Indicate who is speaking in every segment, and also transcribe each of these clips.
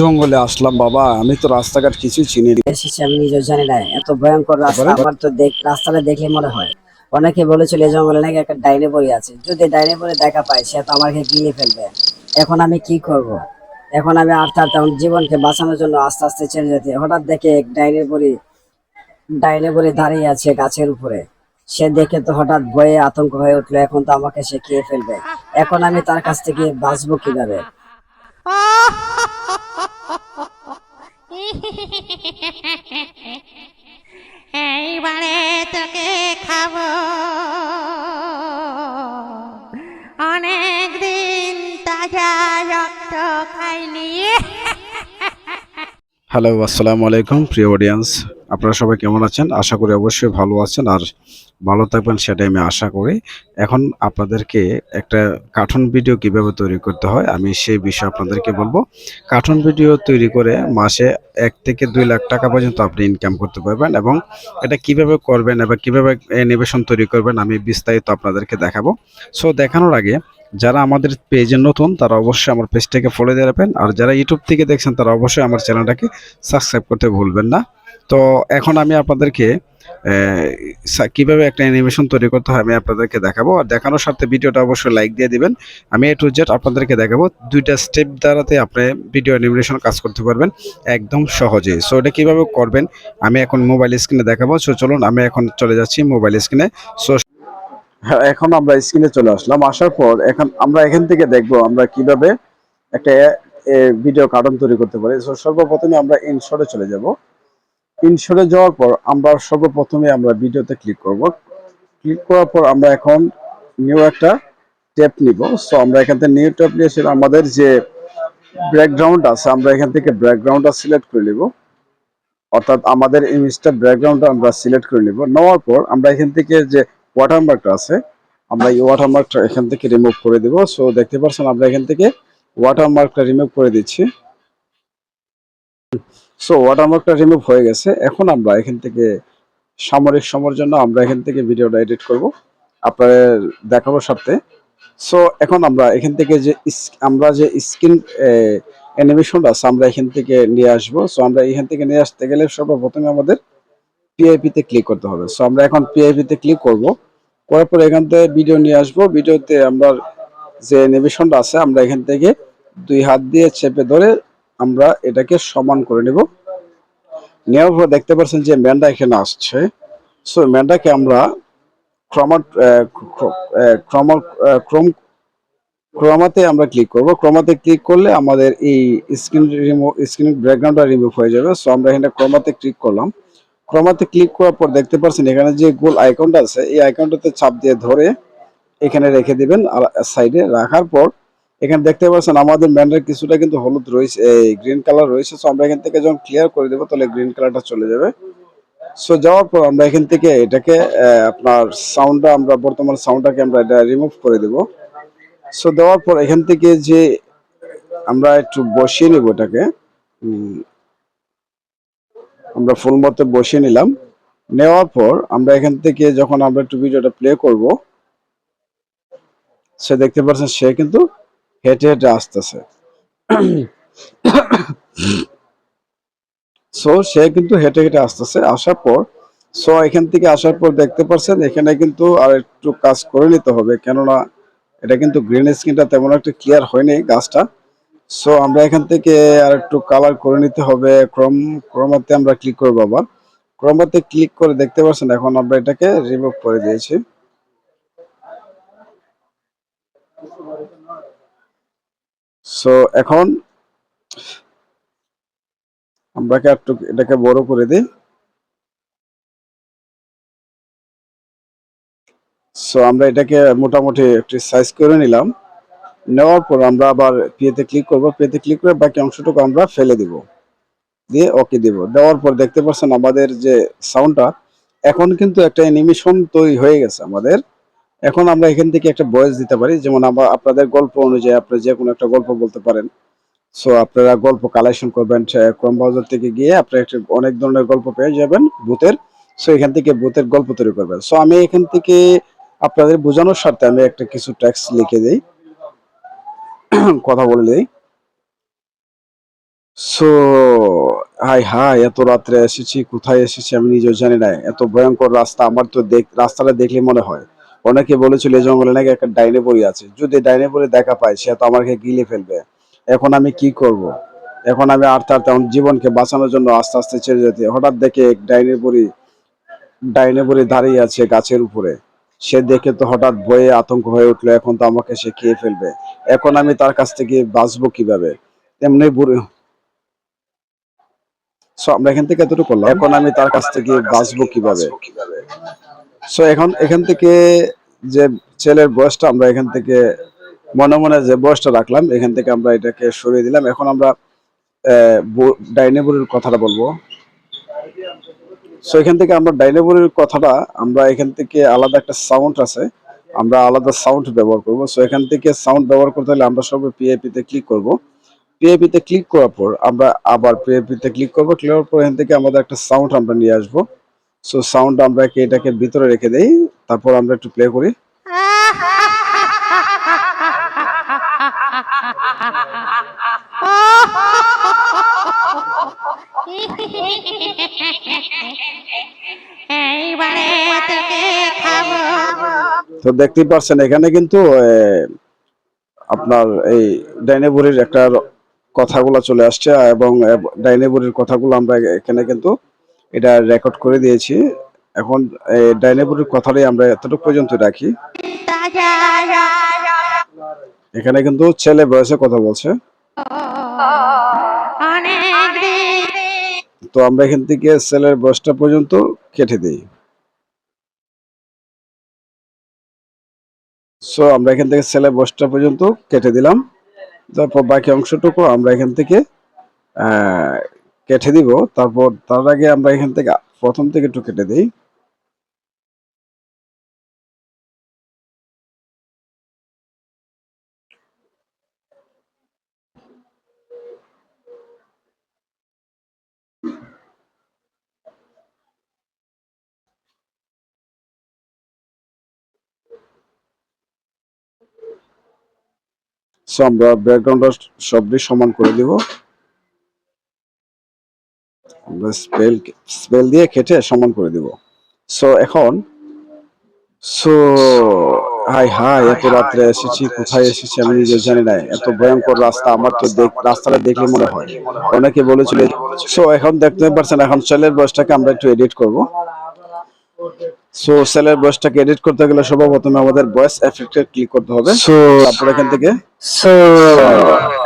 Speaker 1: জঙ্গলে আসলাম বাবা, আমি তো রাস্তাঘাট কিছুই চিনি না।
Speaker 2: এসেছি আমি নিজেও জানি না, এত ভয়ঙ্কর রাস্তা।
Speaker 1: তারপরে
Speaker 2: আমার তো রাস্তাটা দেখলে মনে হয় অনেকে বলেছিল এই জঙ্গলে নাকি একটা ডাইনে পড়ে আছে, যদি ডাইনে পড়ে দেখা পায় সে তো আমাকে গিলে ফেলবে। এখন আমি কি করব? এখন আমি আস্তে আস্তে আমার জীবনকে বাঁচানোর জন্য আস্তে আস্তে চলে যেতে, হঠাৎ দেখে এক ডাইনে পড়ে দাঁড়িয়ে আছে গাছের উপরে। সে দেখে তো হঠাৎ ভয়ে আতঙ্ক হয়ে উঠলো, এখন তো আমাকে সে খেয়ে ফেলবে। এখন আমি তার কাছ থেকে বাঁচবো কিভাবে?
Speaker 3: এইবারে তোকে খাবো, অনেক দিন তাজা রক্ত খাইনি।
Speaker 1: হ্যালো, আসসালামু আলাইকুম প্রিয় অডিয়েন্স। আপনারা সবাই কেমন আছেন? আশা করি অবশ্যই ভালো আছেন আর ভালো থাকবেন, সেটাই আমি আশা করি। এখন আপনাদেরকে একটা কার্টুন ভিডিও কিভাবে তৈরি করতে হয় আমি সেই বিষয়ে আপনাদেরকে বলবো। কার্টুন ভিডিও তৈরি করে মাসে 1 থেকে 2 লাখ টাকা পর্যন্ত আপনি ইনকাম করতে পারবেন, এবং এটা কিভাবে করবেন এবং কিভাবে অ্যানিমেশন তৈরি করবেন আমি বিস্তারিত আপনাদেরকে দেখাবো। সো দেখানোর আগে যারা আমাদের পেজে নতুন তারা অবশ্যই আমার পেজটাকে ফলো দিয়ে রাখবেন, আর যারা ইউটিউব থেকে দেখছেন তারা অবশ্যই আমার চ্যানেলটাকে সাবস্ক্রাইব করতে ভুলবেন না। তো এখন আমি আপনাদেরকে কিভাবে একটা অ্যানিমেশন তৈরি করতে হয় আমি আপনাদেরকে দেখাবো, আর দেখানোর সাথে ভিডিওটা অবশ্যই লাইক দিয়ে দিবেন। আমি A to Z আপনাদেরকে দেখাবো, 2টা স্টেপ দ্বারাতে আপনি ভিডিও অ্যানিমেশন কাজ করতে পারবেন একদম সহজে। সো এটা কিভাবে করবেন আমি এখন মোবাইল স্ক্রিনে দেখাবো। সো চলুন আমি এখন চলে যাচ্ছি মোবাইল স্ক্রিনে। সো হ্যাঁ, এখন আমরা স্ক্রিনে চলে আসলাম। আসার পর এখন আমরা এখান থেকে দেখব আমরা কিভাবে একটা ভিডিও কার্টুন তৈরি করতে পারি। সো সর্বপ্রথমে আমরা ইনশটে চলে যাব। ইনশটে যাওয়ার পর আমরা সর্বপ্রথমে আমরা ভিডিওতে ক্লিক করব। ক্লিক করার পর আমরা এখন নিউ একটা ট্যাব নিব। সো আমরা এখান থেকে নিউ ট্যাব নিয়ে আমাদের যে ব্যাকগ্রাউন্ড আছে আমরা এখান থেকে ব্যাকগ্রাউন্ডটা সিলেক্ট করে নিব, অর্থাৎ আমাদের ইমেজটা ব্যাকগ্রাউন্ডটা আমরা সিলেক্ট করে নিব। নেওয়ার পর আমরা এখান থেকে যে ওয়াটারমার্কটা আছে আমরা এই ওয়াটারমার্কটা এখান থেকে রিমুভ করে দেব। সো দেখতে পাচ্ছেন আমরা এখান থেকে ওয়াটারমার্কটা রিমুভ করে দিচ্ছি। সো ওয়াটারমার্কটা রিমুভ হয়ে গেছে। এখন আমরা এখান থেকে সামরিক সময়ের জন্য আমরা এখান থেকে ভিডিওটা এডিট করব আপনাদের দেখানোর সাথে। সো এখন আমরা এখান থেকে যে আমরা যে স্ক্রিন অ্যানিমেশনটা আছে আমরা এখান থেকে নিয়ে আসবো। সো আমরা এখান থেকে নিয়ে আসতে গেলে সর্বপ্রথমে আমাদের পিআইপি তে ক্লিক করতে হবে। সো আমরা এখন পিআইপি তে ক্লিক করব, করার পর এখান থেকে ভিডিও নিয়ে আসবো। ভিডিওতে আমরা যে অ্যানিমেশনটা আছে আমরা এখান থেকে 2 হাত দিয়ে চেপে ধরে আমরা এটাকে সমান করে নেব। নেওয়ার পর দেখতে পাচ্ছেন যে ম্যানটা এখানে আসছে। সো ম্যানটাকে আমরা ক্রমা ক্রম ক্রম ক্রোমাতে আমরা ক্লিক করব। ক্রোমাতে ক্লিক করলে আমাদের এই স্ক্রিন ব্যাকগ্রাউন্ডটা রিমুভ হয়ে যাবে। সো আমরা এখানে ক্রোমাতে ক্লিক করলাম। ক্রোমাতে ক্লিক করার পর দেখতে পাচ্ছেন এখানে যে গোল আইকনটা আছে এই আইকনটাতে চাপ দিয়ে ধরে এখানে রেখে দিবেন। আর সাইডে রাখার পর এখানে দেখতে পাচ্ছেন আমাদের ম্যানের কিছুটা কিন্তু হলুদ রয়েছে, এই গ্রিন কালার রয়েছে। সো আমরা এখান থেকে যখন ক্লিয়ার করে দেবো তাহলে গ্রিন কালারটা চলে যাবে। সো যাওয়ার পর আমরা এখান থেকে এটাকে আপনার সাউন্ডটা আমরা বর্তমান সাউন্ডটাকে আমরা এটা রিমুভ করে দেব। সো দেওয়ার পর এখান থেকে যে আমরা একটু বসিয়ে নেব এটাকে, আমরা ফুল মতো বসিয়ে নিলাম। নেওয়ার পর আমরা এখান থেকে যখন আমরা একটু ভিডিওটা প্লে করব সে দেখতে পাচ্ছেন সে কিন্তু হেঁটে হেঁটে আসতেছে। সো সে কিন্তু হেঁটে হেঁটে আসতেছে। আসার পর সো এখান থেকে আসার পর দেখতে পাচ্ছেন এখানে কিন্তু আর একটু কাজ করে নিতে হবে, কেননা এটা কিন্তু গ্রিন স্ক্রিনটা তেমন একটা ক্লিয়ার হয়নি গাছটা। সো আমরা এখান থেকে আর একটু কালার করে নিতে হবে। ক্রোমাতে আমরা ক্লিক করবো আবার। ক্রোমাতে ক্লিক করে দেখতে পাচ্ছেন এখন আমরা এটাকে রিমুভ করে দিয়েছি। সো এখন আমরা একটু এটাকে বড় করে দিই। সো আমরা এটাকে মোটামুটি একটু সাইজ করে নিলাম। নেওয়ার পর আমরা আবার পিএতে ক্লিক করব। পিএতে ক্লিক করে বাকি অংশটুকু আমরা ফেলে দিব, দিয়ে ওকে দিব। দেওয়ার পর দেখতে পাচ্ছেন আমাদের যে সাউন্ডটা এখন কিন্তু একটা অ্যানিমেশন তৈরি হয়ে গেছে আমাদের। এখন আমরা এখান থেকে একটা ভয়েস দিতে পারি, যেমন আমরা আপনাদের গল্প অনুযায়ী আপনারা যে কোনো একটা গল্প বলতে পারেন। সো আপনারা গল্প কালেকশন করবেন ক্রোম ব্রাউজার থেকে গিয়ে আপনারা একটা অনেক ধরনের গল্প পেয়ে যাবেন ভূতের। সো এখান থেকে ভূতের গল্প তৈরি করবেন। সো আমি এখান থেকে আপনাদের বোঝানোর স্বার্থে আমি একটা কিছু টেক্সট লিখে দিই, কথা বলে দিই। সো হাই হাই, এত রাত্রে এসেছি, কোথায় এসেছি আমি নিজেও জানি না। এত ভয়ঙ্কর রাস্তা, আমার তো রাস্তাটা দেখলে মনে হয় অনেকে বলেছিল এই জঙ্গলে নাকি একটা ডাইনে পড়ি আছে, যদি ডাইনে পড়ে দেখা পায় সে তো আমাকে গিলে ফেলবে। এখন আমি কি করব? এখন আমি আর তার তেমন জীবনকে বাঁচানোর জন্য আস্তে আস্তে ছেড়ে যেতে, হঠাৎ দেখে এক ডাইনে পড়ি দাঁড়িয়ে আছে গাছের উপরে। সে দেখে তো হঠাৎ ভয়ে আতঙ্ক হয়ে উঠলো, এখন তো আমাকে সে খেয়ে ফেলবে। এখন আমি তার কাছ থেকে বাঁচবো কিভাবে? এমনি বুড়ি। সো আমরা এখান থেকে এতটুকু করলাম, এখন আমি তার কাছ থেকে বাঁচবো কিভাবে? সো এখন এখান থেকে যে ছেলের বয়সটা আমরা এখান থেকে মনে মনে যে বয়সটা রাখলাম, এখান থেকে আমরা এটাকে সরিয়ে দিলাম। এখন আমরা ডাইনে বুড়ির কথাটা বলবো। সো এখান থেকে আমরা ডাইনে বুড়ির কথাটা, আমরা এখান থেকে আলাদা একটা সাউন্ড আছে, আমরা আলাদা সাউন্ড ব্যবহার করব। সো এখান থেকে সাউন্ড ব্যবহার করতে হলে আমরা সব পিআইপি তে ক্লিক করব। পিআইপি তে ক্লিক করার পর আমরা আবার পিআইপি তে ক্লিক করব। ক্লিক করার পর এখান থেকে আমাদের একটা সাউন্ড আমরা নিয়ে আসবো। সো সাউন্ড আমরা এটাকে ভিতরে রেখে দেই, তারপর আমরা একটু প্লে করি।
Speaker 3: এইবারে তোকে খাবো।
Speaker 1: তো দেখতেই পাচ্ছেন এখানে কিন্তু আপনার এই ডাইনে বুড়ির একটা কথাগুলো চলে আসছে, এবং ডাইনে বুড়ির কথাগুলো আমরা এখানে কিন্তু এটা রেকর্ড করে দিয়েছি। এখন এই ডাইনে বুড়ির কথাটাই আমরা এতটুকু পর্যন্ত রাখি।
Speaker 3: তাজা
Speaker 1: এখানে কিন্তু ছেলে বয়সে কথা বলছে।
Speaker 3: অনেক দিন
Speaker 1: তো আমরা এখান থেকে ছেলের বয়সটা পর্যন্ত কেটে দিই। সো আমরা এখান থেকে ছেলের বয়সটা পর্যন্ত কেটে দিলাম। তারপর বাকি অংশটুকু আমরা এখান থেকে আহ, কেটে দিব। তারপর তার আগে আমরা এখান থেকে প্রথম থেকে একটু কেটে দিই। সো আমরা ব্যাকগ্রাউন্ডটা সবটি সমান করে দিব। আমরা স্পেল দিয়ে কেটে সমান করে দিব। সো এখন সো হাই হাই, এত রাত্রে এসেছি, কোথায় এসেছি আমি নিজেও জানি না। এত ভয়ঙ্কর রাস্তা, আমার তো রাস্তাটা দেখলে মনে হয় অনেকে বলেছিল। সো এখন দেখতে পাচ্ছেন, এখন ছেলের বয়সটাকে আমরা একটু এডিট করব। সো ছেলের বয়সটাকে এডিট করতে গেলে সর্বপ্রথম আমাদের ভয়েস এফেক্টে ক্লিক করতে হবে। সো তারপর এখান থেকে
Speaker 2: সো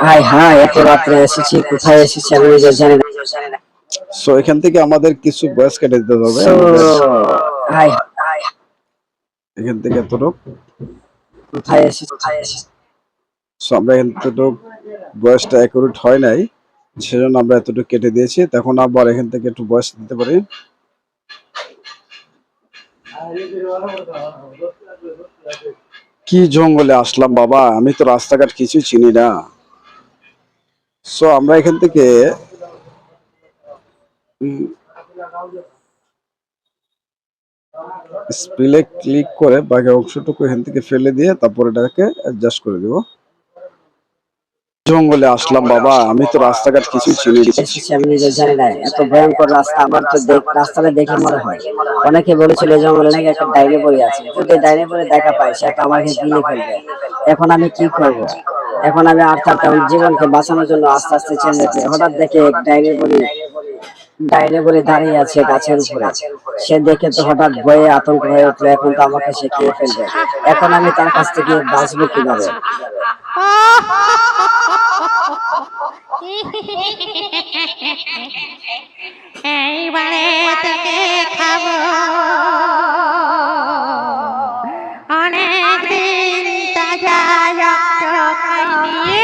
Speaker 2: হাই হাই, এত রাত্রে এসেছি, কোথায় এসেছি আমি নিজেও জানি না।
Speaker 1: সো এখান থেকে আমাদের কিছু ভয়েস কেটে দিতে হবে।
Speaker 2: সো হাই,
Speaker 1: এখান থেকে এতটুক।
Speaker 2: কোথায় এসেছি?
Speaker 1: সো আমরা এতটুকু ভয়েসটা অ্যাকুরেট হয় নাই, সেজন্য আমরা এতটুকু কেটে দিয়েছি। তখন আবার এখান থেকে একটু ভয়েস দিতে পারি। কি জঙ্গলে আসলাম বাবা, আমি তো রাস্তাঘাট কিছুই চিনি না। সো আমরা এখান থেকে স্পেলে ক্লিক করে বাকি অংশটুকু এখান থেকে ফেলে দিয়ে তারপর এটাকে অ্যাডজাস্ট করে দিব। জঙ্গলে আসলাম বাবা, আমি তো রাস্তাঘাট কিছুই চিনি না।
Speaker 2: এসেছি আমি নিজেও জানি না। এত ভয়ঙ্কর রাস্তা, আমার তো রাস্তাটা দেখে মনে হয় অনেকে বলেছিল এই জঙ্গলে নাকি একটা ডাইনে পড়ে আছে, যদি ডাইনে পড়ে দেখা পায় সে তো আমাকে গিলে ফেলবে। এখন আমি কি করব? এখন আমি আর তার তেমন জীবনকে বাঁচানোর জন্য আস্তে আস্তে ছেড়ে যেতে, হঠাৎ দেখে এক ডাইনে পড়ে দাঁড়িয়ে আছে গাছের উপরে। সে দেখে তো হঠাৎ ভয়ে আতঙ্ক হয়ে উঠলো, এখন তো আমাকে সে খেয়ে ফেলবে। এখন আমি তার কাছ থেকে বাঁচবো কিভাবে?
Speaker 3: এইবারে তোকে খাবো। অনেক দিন তাজা রক্ত খাইনি।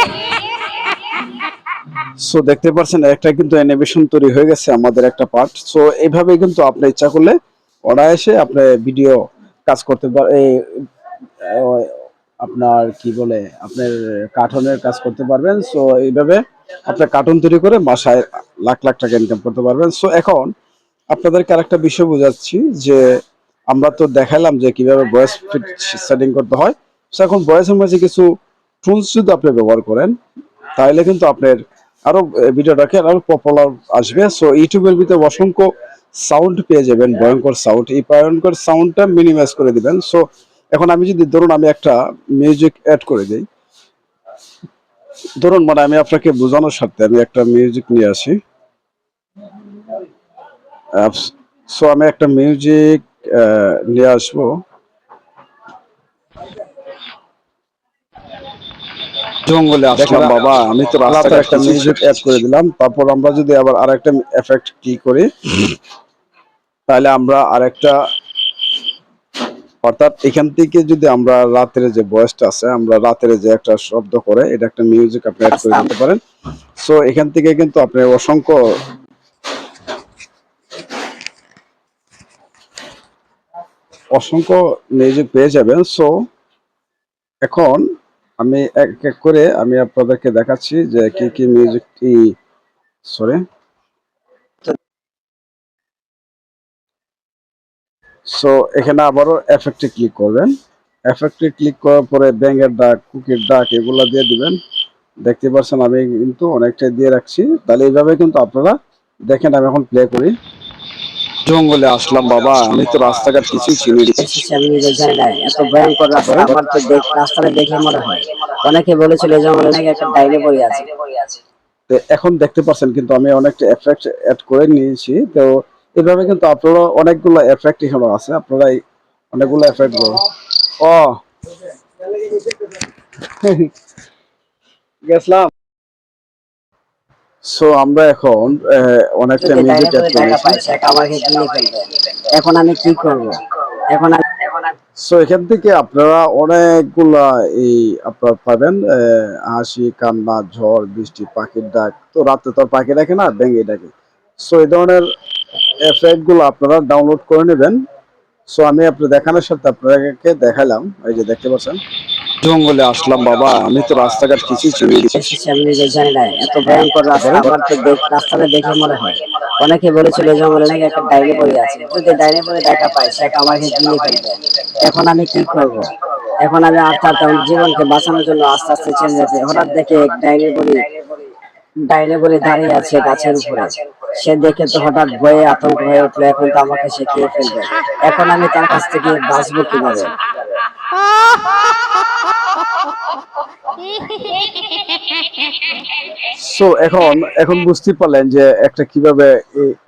Speaker 1: সো দেখতে পাচ্ছেন একটা কিন্তু অ্যানিমেশন তৈরি হয়ে গেছে আমাদের একটা পার্ট। সো এইভাবে কিন্তু আপনি ইচ্ছা করলে অনায়াসে আপনি ভিডিও কাজ করতে আপনার কি বলে আপনার কার্টুনের কাজ করতে পারবেন। সো এইভাবে আপনার কার্টুন তৈরি করে মাসায় লাখ লাখ টাকা ইনকাম করতে পারবেন। সো এখন আপনাদেরকে আরেকটা বিষয় বোঝাচ্ছি যে আমরা তো দেখালাম যে কিভাবে ভয়েস সেটিং করতে হয়। সো এখন ভয়েসের মাঝে কিছু টুলস যদি আপনি ব্যবহার করেন, তাহলে কিন্তু আপনার আরো ভিডিওটাকে আরো পপুলার আসবে। সো ইউটিউবের ভিতরে অসংখ্য সাউন্ড পেয়ে যাবেন, ভয়ঙ্কর সাউন্ড। এই ভয়ঙ্কর সাউন্ডটা মিনিমাইজ করে দিবেন। সো এখন আমি যদি ধরুন আমি একটা মিউজিক অ্যাড করে দিই, ধরুন মানে আমি আপনাকে বোঝানোর স্বার্থে আমি একটা মিউজিক নিয়ে আসি। সো আমি একটা মিউজিক নিয়ে আসবো। জঙ্গলে আসলাম বাবা, আমি তো রাস্তাঘাট একটা মিউজিক অ্যাড করে দিলাম। তারপর আমরা যদি আবার আরেকটা এফেক্ট কি করি, তাহলে আমরা আরেকটা, অর্থাৎ এখান থেকে যদি আমরা রাতের যে ভয়েসটা আছে, আমরা রাতের যে একটা শব্দ করে এটা একটা মিউজিক আপনি অ্যাড করে
Speaker 2: আসতাম।
Speaker 1: দিতে পারেন। সো এখান থেকে কিন্তু আপনি অসংখ্য অসংখ্য মিউজিক পেয়ে যাবেন। সো এখন আমি এক এক করে আমি আপনাদেরকে দেখাচ্ছি যে কি কি মিউজিক, সরি। সো এখানে আবারও এফেক্টে ক্লিক করবেন। এফেক্টে ক্লিক করার পরে ব্যাঙের ডাক, কুকির ডাক এগুলো দিয়ে দিবেন। দেখতে পাচ্ছেন আমি কিন্তু অনেকটাই দিয়ে রাখছি। তাহলে এইভাবে কিন্তু আপনারা দেখেন। আমি এখন প্লে করি। জঙ্গলে আসলাম বাবা, আমি তো রাস্তাঘাট কিছুই চিনি না।
Speaker 2: এসেছি আমি নিজে জানি না, এত ভয়ঙ্কর রাস্তা। আমার তো রাস্তাটা দেখলে মনে হয়, অনেকে বলেছিল এই জঙ্গলে নাকি একটা ডাইনে পড়ে আছে।
Speaker 1: তো এখন দেখতে পাচ্ছেন কিন্তু আমি অনেকটা এফেক্ট অ্যাড করে নিয়েছি। তো এইভাবে কিন্তু আপনারা অনেকগুলো এফেক্ট এখানে আছে, আপনারা অনেকগুলো এফেক্ট ও গেছলাম। সো আমরা এখন অনেকটা
Speaker 2: যদি ডাইনে
Speaker 1: মিউজিক অ্যাড
Speaker 2: পড়ে
Speaker 1: করে
Speaker 2: দেখা
Speaker 1: নিয়েছি।
Speaker 2: পাই, সে তো আমাকে গিলে ফেলবে। এখন আমি কি করব? এখন আমি
Speaker 1: সো এখান থেকে আপনারা অনেকগুলা এই আপনারা পাবেন, হাসি, কান্না, ঝড়, বৃষ্টি, পাখির ডাক। তো রাতে তো আর পাখি ডাকে না, ব্যাঙে ডাকে। সো এই ধরনের এফেক্ট গুলো আপনারা ডাউনলোড করে নেবেন। সো আমি আপনার দেখানোর সাথে আপনাদেরকে দেখালাম। এই যে দেখতে পাচ্ছেন, জঙ্গলে আসলাম বাবা, আমি তো রাস্তাঘাট কিছুই চিনি না।
Speaker 2: এসেছি আমি নিজে জানি না, এত ভয়ঙ্কর রাস্তা। আমার তো রাস্তাটা দেখলে মনে হয়, অনেকে বলেছিল এই জঙ্গলে নাকি একটা ডাইনে পড়ে আছে। যদি ডাইনে পড়ে দেখা পাই, সে তো আমাকে গিলে ফেলবে। এখন আমি কি করব? এখন আমি আস্তে আস্তে আমার জীবনকে বাঁচানোর জন্য আস্তে আস্তে চেঞ্জ হয়েছে। হঠাৎ দেখে এক ডাইনে বলি দাঁড়িয়ে আছে গাছের উপরে। সে দেখে তো হঠাৎ ভয়ে আতঙ্ক হয়ে উঠলো, এখন তো আমাকে সে খেয়ে ফেলবে। এখন আমি তার কাছ থেকে বাঁচবো কিভাবে?
Speaker 1: সো এখন এখন বুঝতে পারলেন যে একটা কিভাবে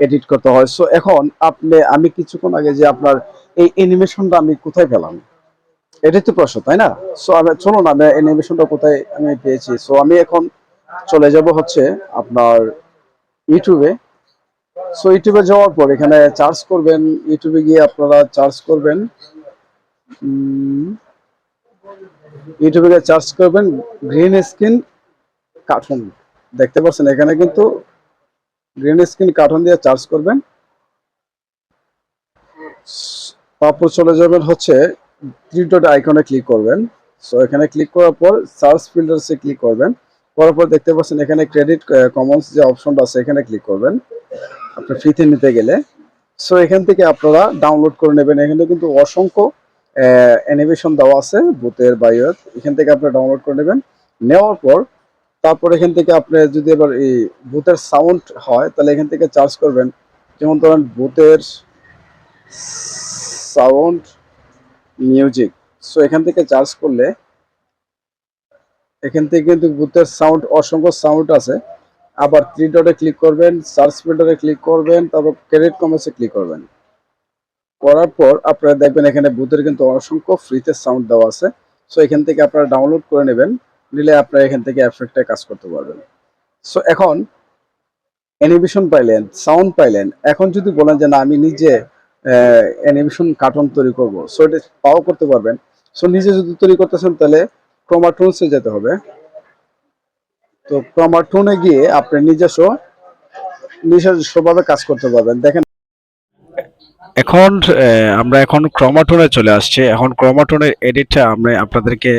Speaker 1: এডিট করতে হয়। সো এখন আমি কিছুক্ষণ আগে যে আপনার এই অ্যানিমেশনটা আমি কোথায় পেলাম, এটাই তো প্রশ্ন, তাই না? সো আমি চলুন আমি অ্যানিমেশনটা কোথায় আমি পেয়েছি। সো আমি এখন চলে যাব হচ্ছে আপনার ইউটিউবে। সো ইউটিউবে যাওয়ার পর এখানে চার্জ করবেন, ইউটিউবে গিয়ে আপনারা চার্জ করবেন, ইউটিউবে গিয়ে চার্জ করবেন গ্রিন স্ক্রিন কার্টুন। দেখতে পাচ্ছেন এখানে কিন্তু গ্রিন স্ক্রিন কার্টুন দিয়ে চার্জ করবেন। তারপর চলে যাবেন হচ্ছে থ্রি ডট আইকনে ক্লিক করবেন। সো এখানে ক্লিক করার পর সার্চ ফিল্টারসে ক্লিক করবেন। করার পর দেখতে পাচ্ছেন এখানে ক্রেডিট কমন্স যে অপশনটা আছে এখানে ক্লিক করবেন আপনি ফ্রিতে নিতে গেলে। সো এখান থেকে আপনারা ডাউনলোড করে নেবেন। এখানে কিন্তু অসংখ্য অ্যানিমেশন দেওয়া আছে ভূতের বাইরের, এখান থেকে আপনি ডাউনলোড করে নেবেন। নেওয়ার পর তারপর এখান থেকে আপনি যদি এবার এই ভূতের সাউন্ড হয় তাহলে এখান থেকে চার্জ করবেন। যেমন ধরেন ভূতের সাউন্ড মিউজিক। সো এখান থেকে চার্জ করলে এখান থেকে কিন্তু ভূতের সাউন্ড অসংখ্য সাউন্ড আছে। আবার থ্রি ডটে ক্লিক করবেন, সার্চ ফিল্টারে ক্লিক করবেন, তারপর ক্রেডিট কমার্সে ক্লিক করবেন। করার পর আপনারা দেখবেন এখানে ভূতের কিন্তু অসংখ্য ফ্রিতে সাউন্ড দেওয়া আছে। সো এখান থেকে আপনারা ডাউনলোড করে নেবেন, নিলে আপনারা এখান থেকে এফেক্টে কাজ করতে পারবেন। সো এখন অ্যানিমেশন পাইলেন, সাউন্ড পাইলেন। এখন যদি বলেন যে না আমি নিজে অ্যানিমেশন কার্টুন তৈরি করব, সো এটা পাও করতে পারবেন। সো নিজে যদি তৈরি করতেছেন তাহলে ক্রোমাটুনসে যেতে হবে। তো ক্রোমাটুনে গিয়ে আপনি নিজস্বভাবে কাজ করতে পারবেন। দেখেন এখন আমরা এখন ক্রোমাটোনে চলে আসছি। এখন ক্রোমাটোনের এডিটটা আমরা আপনাদেরকে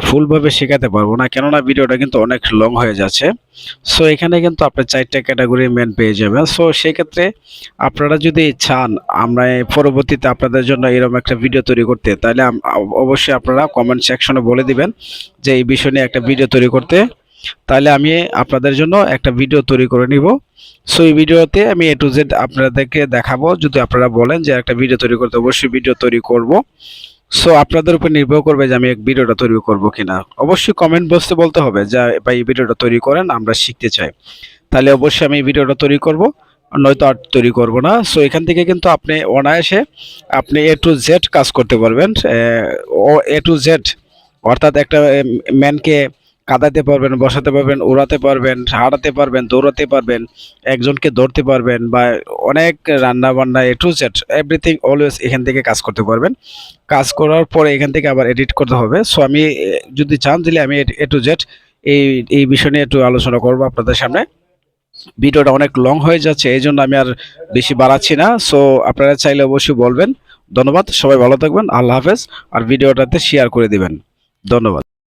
Speaker 1: ফুলভাবে শেখাতে পারবো না, কেননা ভিডিওটা কিন্তু অনেক লং হয়ে যাচ্ছে। সো এখানে কিন্তু আপনি 4টা ক্যাটাগরি মেন পেয়ে যাবেন। সো সেক্ষেত্রে আপনারা যদি চান আমরা পরবর্তীতে আপনাদের জন্য এরকম একটা ভিডিও তৈরি করতে, তাহলে অবশ্যই আপনারা কমেন্ট সেকশনে বলে দিবেন যে এই বিষয় নিয়ে একটা ভিডিও তৈরি করতে। তাহলে আমি আপনাদের জন্য একটা ভিডিও তৈরি করে নিব। সো এই ভিডিওতে আমি A to Z আপনাদেরকে দেখাবো। যদি আপনারা বলেন যে একটা ভিডিও তৈরি করতে, অবশ্যই ভিডিও তৈরি করব। সো আপনাদের উপর নির্ভর করবে যে আমি এক ভিডিওটা তৈরি করব কিনা। অবশ্যই কমেন্ট বক্সে বলতে হবে যে ভাই এই ভিডিওটা তৈরি করেন, আমরা শিখতে চাই। তাহলে অবশ্যই আমি এই ভিডিওটা তৈরি করব, নয়তো আর তৈরি করব না। সো এখান থেকে কিন্তু আপনি অনায়াসে আপনি A to Z কাজ করতে পারবেন। A to Z অর্থাৎ একটা ম্যানকে কাঁদাতে পারবেন, বসাতে পারবেন, উড়াতে পারবেন, হাঁটাতে পারবেন, দৌড়াতে পারবেন, একজনকে ধরতে পারবেন, বা অনেক রান্না বান্না A to Z everything always এখান থেকে কাজ করতে পারবেন। কাজ করার পরে এখান থেকে আবার এডিট করতে হবে। সো আমি যদি চান দিলে আমি A to Z এই এই বিষয় নিয়ে একটু আলোচনা করব আপনাদের সামনে। ভিডিওটা অনেক লং হয়ে যাচ্ছে, এই জন্য আমি আর বেশি বাড়াচ্ছি না। সো আপনারা চাইলে অবশ্যই বলবেন। ধন্যবাদ, সবাই ভালো থাকবেন, আল্লাহ হাফেজ। আর ভিডিওটাতে শেয়ার করে দিবেন। ধন্যবাদ।